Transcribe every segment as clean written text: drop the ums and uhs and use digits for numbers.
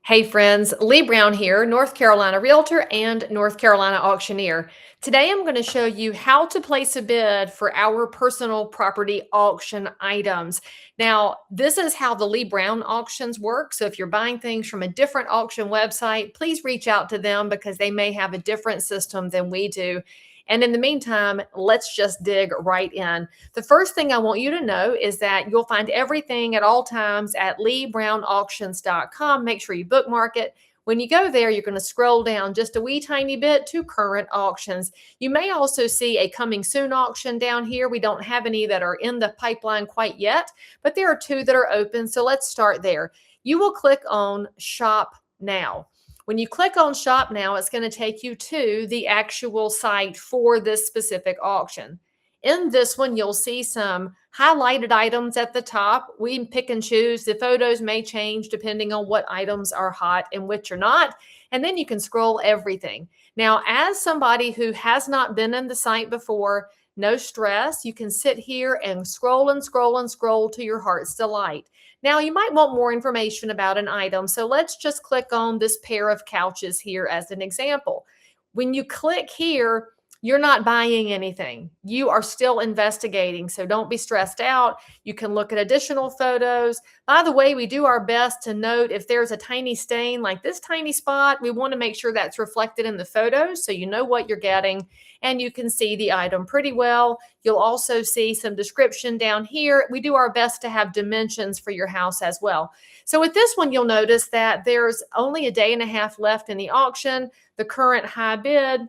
Hey friends, Leigh Brown here, North Carolina Realtor and North Carolina Auctioneer. Today I'm going to show you how to place a bid for our personal property auction items. Now, this is how the Leigh Brown auctions work. So if you're buying things from a different auction website, please reach out to them because they may have a different system than we do. And in the meantime, let's just dig right in. The first thing I want you to know is that you'll find everything at all times at leightbrownauctions.com. Make sure you bookmark it. When you go there, you're going to scroll down just a wee tiny bit to current auctions. You may also see a coming soon auction down here. We don't have any that are in the pipeline quite yet, but there are two that are open. So let's start there. You will click on Shop Now. When you click on Shop Now, it's going to take you to the actual site for this specific auction. In this one, you'll see some highlighted items at the top. We pick and choose. The photos may change depending on what items are hot and which are not. And then you can scroll everything. Now, as somebody who has not been in the site before, no stress. You can sit here and scroll and scroll and scroll to your heart's delight. Now, you might want more information about an item, so let's just click on this pair of couches here as an example. When you click here, you're not buying anything. You are still investigating, so don't be stressed out. You can look at additional photos. By the way, we do our best to note if there's a tiny stain like this tiny spot, we want to make sure that's reflected in the photos so you know what you're getting and you can see the item pretty well. You'll also see some description down here. We do our best to have dimensions for your house as well. So with this one, you'll notice that there's only a day and a half left in the auction. The current high bid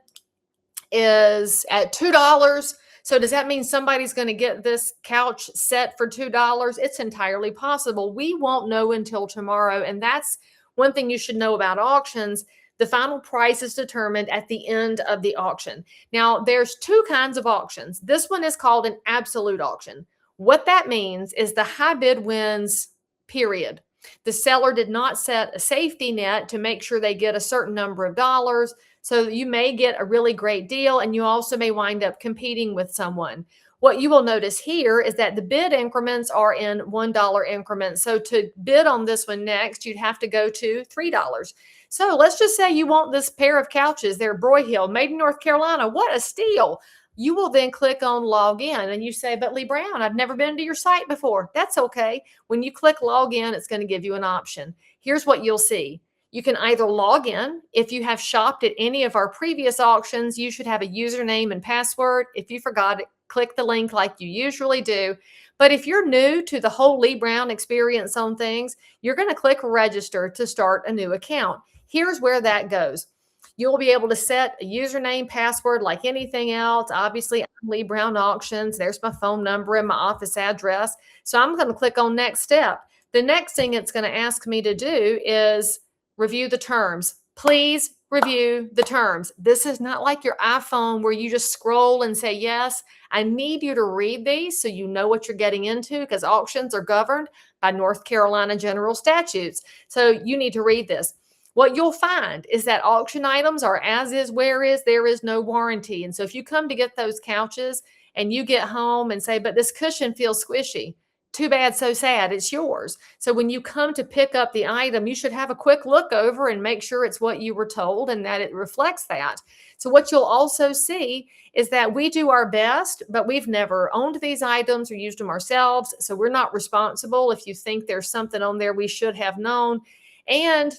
is at $2. So does that mean somebody's going to get this couch set for $2? It's entirely possible. We won't know until tomorrow. And that's one thing you should know about auctions. The final price is determined at the end of the auction. Now, there's two kinds of auctions. This one is called an absolute auction. What that means is the high bid wins, period. The seller did not set a safety net to make sure they get a certain number of dollars. So you may get a really great deal and you also may wind up competing with someone. What you will notice here is that the bid increments are in $1 increments. So to bid on this one next, you'd have to go to $3. So let's just say you want this pair of couches. They're Broyhill, made in North Carolina. What a steal. You will then click on log in and you say, but Leigh Brown, I've never been to your site before. That's okay. When you click log in, it's going to give you an option. Here's what you'll see. You can either log in. If you have shopped at any of our previous auctions, you should have a username and password. If you forgot it, click the link like you usually do. But if you're new to the whole Leigh Brown experience on things, you're going to click register to start a new account. Here's where that goes. You'll be able to set a username, password like anything else. Obviously, I'm Leigh Brown Auctions. There's my phone number and my office address. So I'm going to click on next step. The next thing it's going to ask me to do is review the terms. Please review the terms. This is not like your iPhone where you just scroll and say yes. I need you to read these so you know what you're getting into because auctions are governed by North Carolina general statutes. So you need to read this. What you'll find is that auction items are as is, where is, there is no warranty. And so if you come to get those couches and you get home and say, but this cushion feels squishy, too bad, so sad, it's yours. So when you come to pick up the item, you should have a quick look over and make sure it's what you were told and that it reflects that. So what you'll also see is that we do our best, but we've never owned these items or used them ourselves. So we're not responsible if you think there's something on there we should have known. And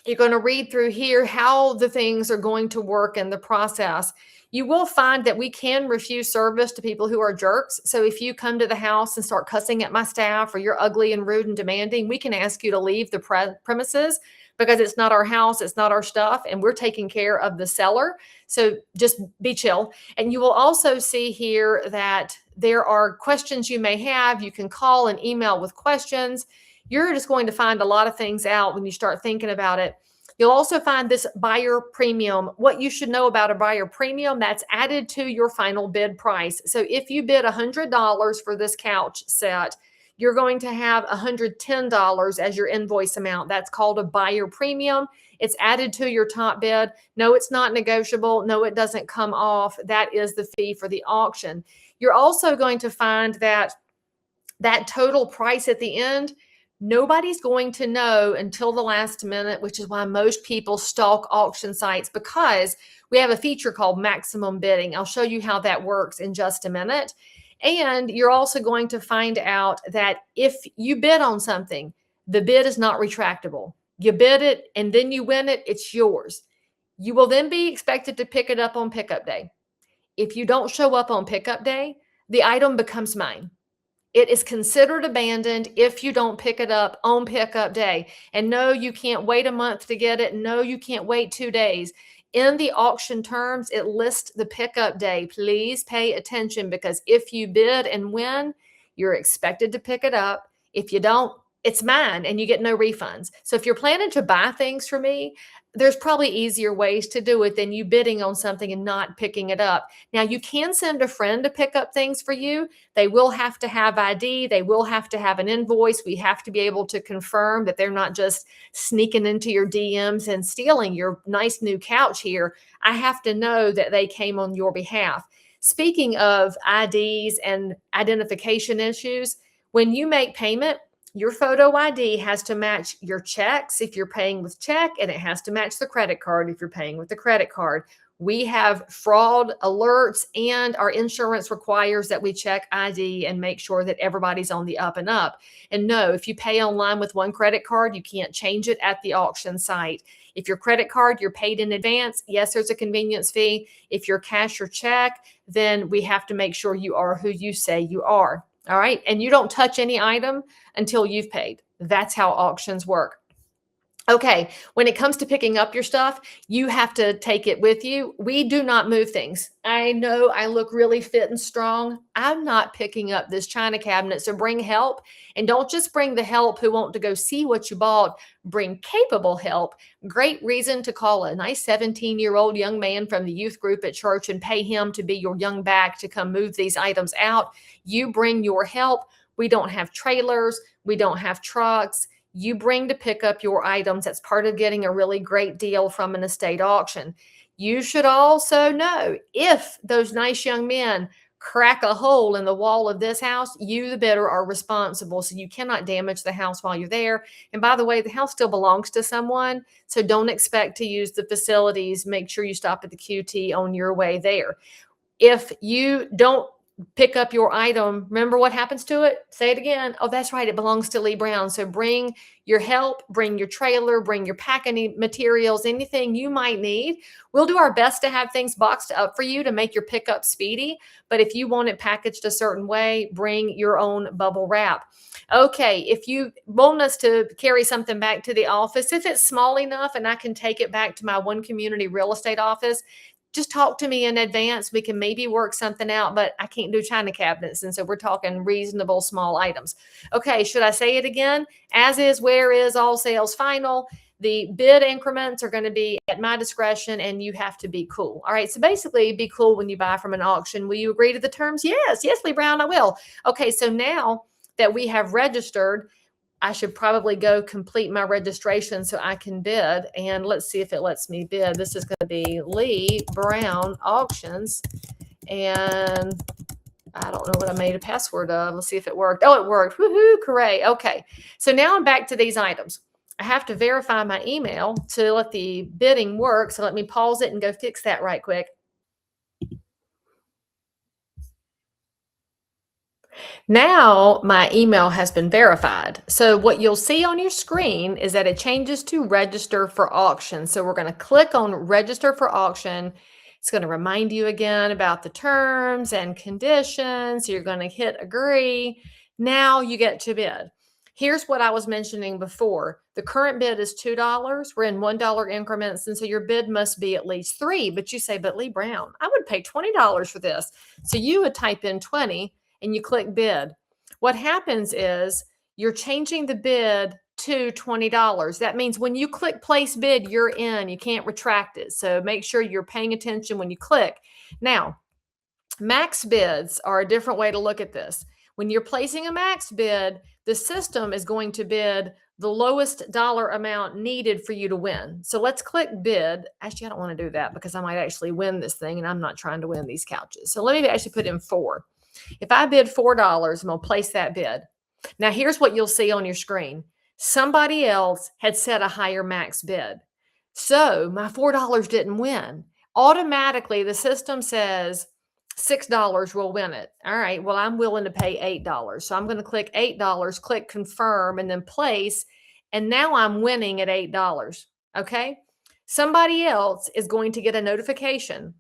you're going to read through here how the things are going to work in the process. You will find that we can refuse service to people who are jerks. So if you come to the house and start cussing at my staff or you're ugly and rude and demanding, we can ask you to leave the premises because it's not our house, it's not our stuff, and we're taking care of the seller. So just be chill. And you will also see here that there are questions you may have. You can call and email with questions. You're just going to find a lot of things out when you start thinking about it. You'll also find this buyer premium. What you should know about a buyer premium, that's added to your final bid price. So if you bid $100 for this couch set, you're going to have $110 as your invoice amount. That's called a buyer premium. It's added to your top bid. No, it's not negotiable. No, it doesn't come off. That is the fee for the auction. You're also going to find that total price at the end Nobody's going to know until the last minute, which is why most people stalk auction sites, because we have a feature called maximum bidding. I'll show you how that works in just a minute. And you're also going to find out that if you bid on something, the bid is not retractable. You bid it and then you win it, it's yours. You will then be expected to pick it up on pickup day. If you don't show up on pickup day, the item becomes mine. It is considered abandoned if you don't pick it up on pickup day. And no, you can't wait a month to get it. No, you can't wait 2 days. In the auction terms, it lists the pickup day. Please pay attention, because if you bid and win, you're expected to pick it up. If you don't, it's mine and you get no refunds. So if you're planning to buy things from me, there's probably easier ways to do it than you bidding on something and not picking it up. Now, you can send a friend to pick up things for you. They will have to have ID. They will have to have an invoice. We have to be able to confirm that they're not just sneaking into your DMs and stealing your nice new couch here. I have to know that they came on your behalf. Speaking of IDs and identification issues, when you make payment, your photo ID has to match your checks if you're paying with check, and it has to match the credit card if you're paying with the credit card. We have fraud alerts, and our insurance requires that we check ID and make sure that everybody's on the up and up. And no, if you pay online with one credit card, you can't change it at the auction site. If your credit card, you're paid in advance, yes, there's a convenience fee. If you're cash or check, then we have to make sure you are who you say you are. All right. And you don't touch any item until you've paid. That's how auctions work. Okay, when it comes to picking up your stuff, you have to take it with you. We do not move things. I know I look really fit and strong. I'm not picking up this china cabinet, so bring help. And don't just bring the help who want to go see what you bought. Bring capable help. Great reason to call a nice 17-year-old young man from the youth group at church and pay him to be your young back to come move these items out. You bring your help. We don't have trailers. We don't have trucks. You bring to pick up your items. That's part of getting a really great deal from an estate auction. You should also know, if those nice young men crack a hole in the wall of this house, you, the bidder, are responsible. So you cannot damage the house while you're there. And by the way, the house still belongs to someone. So don't expect to use the facilities. Make sure you stop at the QT on your way there. If you don't pick up your item, remember what happens to it? Say it again. Oh, that's right. It belongs to Leigh Brown. So bring your help, bring your trailer, bring your packing materials, anything you might need. We'll do our best to have things boxed up for you to make your pickup speedy. But if you want it packaged a certain way, bring your own bubble wrap. Okay, if you want us to carry something back to the office, if it's small enough and I can take it back to my one community real estate office, just talk to me in advance. We can maybe work something out, but I can't do china cabinets. And so we're talking reasonable small items. Okay, should I say it again? As is, where is, all sales final. The bid increments are going to be at my discretion, and you have to be cool. All right, so basically be cool when you buy from an auction. Will you agree to the terms? Yes, Leigh Brown, I will. Okay, so now that we have registered, I should probably go complete my registration so I can bid. And let's see if it lets me bid. This is going to be Leigh Brown Auctions. And I don't know what I made a password of. Let's see if it worked. Oh, it worked. Woohoo, hooray. Okay. So now I'm back to these items. I have to verify my email to let the bidding work. So let me pause it and go fix that right quick. Now my email has been verified. So what you'll see on your screen is that it changes to register for auction. So we're going to click on register for auction. It's going to remind you again about the terms and conditions. You're going to hit agree. Now you get to bid. Here's what I was mentioning before. The current bid is $2. We're in $1 increments. And so your bid must be at least $3. But you say, but Leigh Brown, I would pay $20 for this. So you would type in 20 and you click bid. What happens is you're changing the bid to $20. That means when you click place bid, you're in. You can't retract it. So make sure you're paying attention when you click. Now, max bids are a different way to look at this. When you're placing a max bid, the system is going to bid the lowest dollar amount needed for you to win. So let's click bid. Actually, I don't want to do that because I might actually win this thing, and I'm not trying to win these couches. So let me actually put in 4. If I bid $4, I'm going to place that bid. Now, here's what you'll see on your screen. Somebody else had set a higher max bid. So my $4 didn't win. Automatically, the system says $6 will win it. All right, well, I'm willing to pay $8. So I'm going to click $8, click confirm, and then place. And now I'm winning at $8. Okay. Somebody else is going to get a notification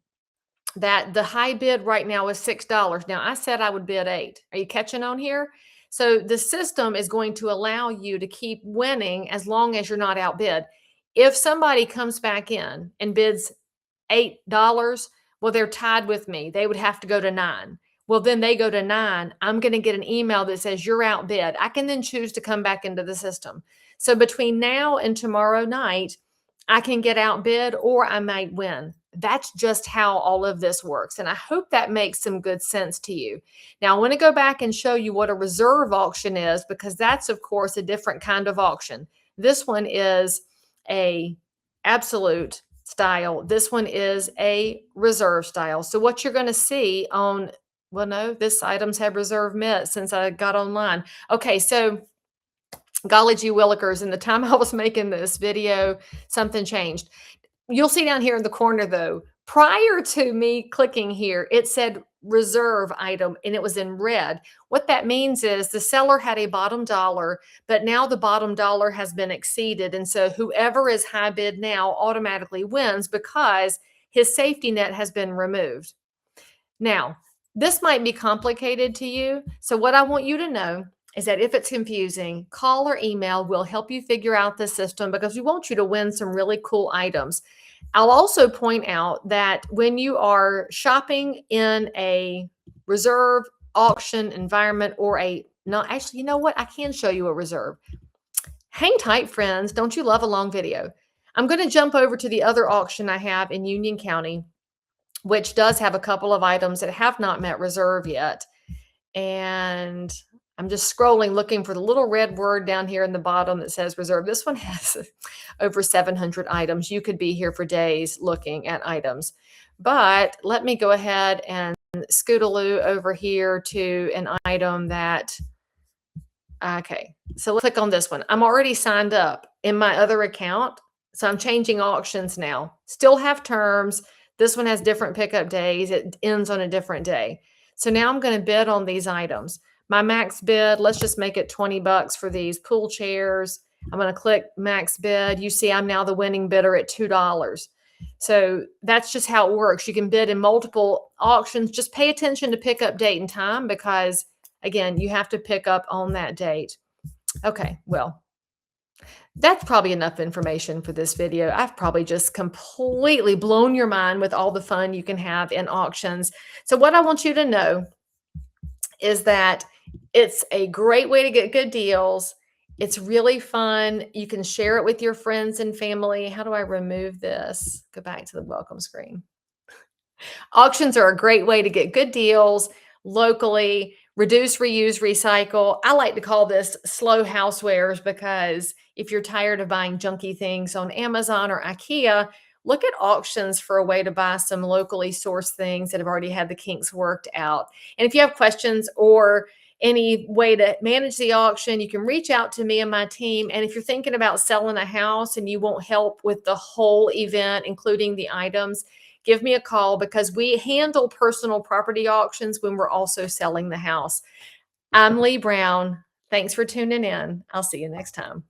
that the high bid right now is $6. Now, I said I would bid 8. Are you catching on here? So the system is going to allow you to keep winning as long as you're not outbid. If somebody comes back in and bids $8, well, they're tied with me. They would have to go to 9. Well, then they go to 9. I'm going to get an email that says you're outbid. I can then choose to come back into the system. So between now and tomorrow night, I can get outbid or I might win. That's just how all of this works. And I hope that makes some good sense to you. Now, I want to go back and show you what a reserve auction is, because that's, of course, a different kind of auction. This one is a absolute style. This one is a reserve style. So what you're going to see on, well, no, this items have reserve met since I got online. Okay, so golly gee willikers, in the time I was making this video, something changed. You'll see down here in the corner, though, prior to me clicking here, it said reserve item and it was in red. What that means is the seller had a bottom dollar, but now the bottom dollar has been exceeded. And so whoever is high bid now automatically wins because his safety net has been removed. Now, this might be complicated to you. So what I want you to know is that if it's confusing, call or email will help you figure out the system, because we want you to win some really cool items. I'll also point out that when you are shopping in a reserve auction environment or actually, you know what? I can show you a reserve. Hang tight, friends. Don't you love a long video? I'm going to jump over to the other auction I have in Union County, which does have a couple of items that have not met reserve yet. And I'm just scrolling, looking for the little red word down here in the bottom that says reserve. This one has over 700 items. You could be here for days looking at items. But let me go ahead and scootaloo over here to an item that, okay, so let's click on this one. I'm already signed up in my other account, so I'm changing auctions now. Still have terms. This one has different pickup days. It ends on a different day. So now I'm going to bid on these items. My max bid, let's just make it $20 for these pool chairs. I'm going to click max bid. You see I'm now the winning bidder at $2. So that's just how it works. You can bid in multiple auctions. Just pay attention to pickup date and time, because, again, you have to pick up on that date. Okay, well, that's probably enough information for this video. I've probably just completely blown your mind with all the fun you can have in auctions. So what I want you to know is that it's a great way to get good deals. It's really fun. You can share it with your friends and family. How do I remove this? Go back to the welcome screen. Auctions are a great way to get good deals locally, reduce, reuse, recycle. I like to call this slow housewares, because if you're tired of buying junky things on Amazon or IKEA, look at auctions for a way to buy some locally sourced things that have already had the kinks worked out. And if you have questions or any way to manage the auction, you can reach out to me and my team. And if you're thinking about selling a house and you want help with the whole event, including the items, give me a call, because we handle personal property auctions when we're also selling the house. I'm Leigh Brown. Thanks for tuning in. I'll see you next time.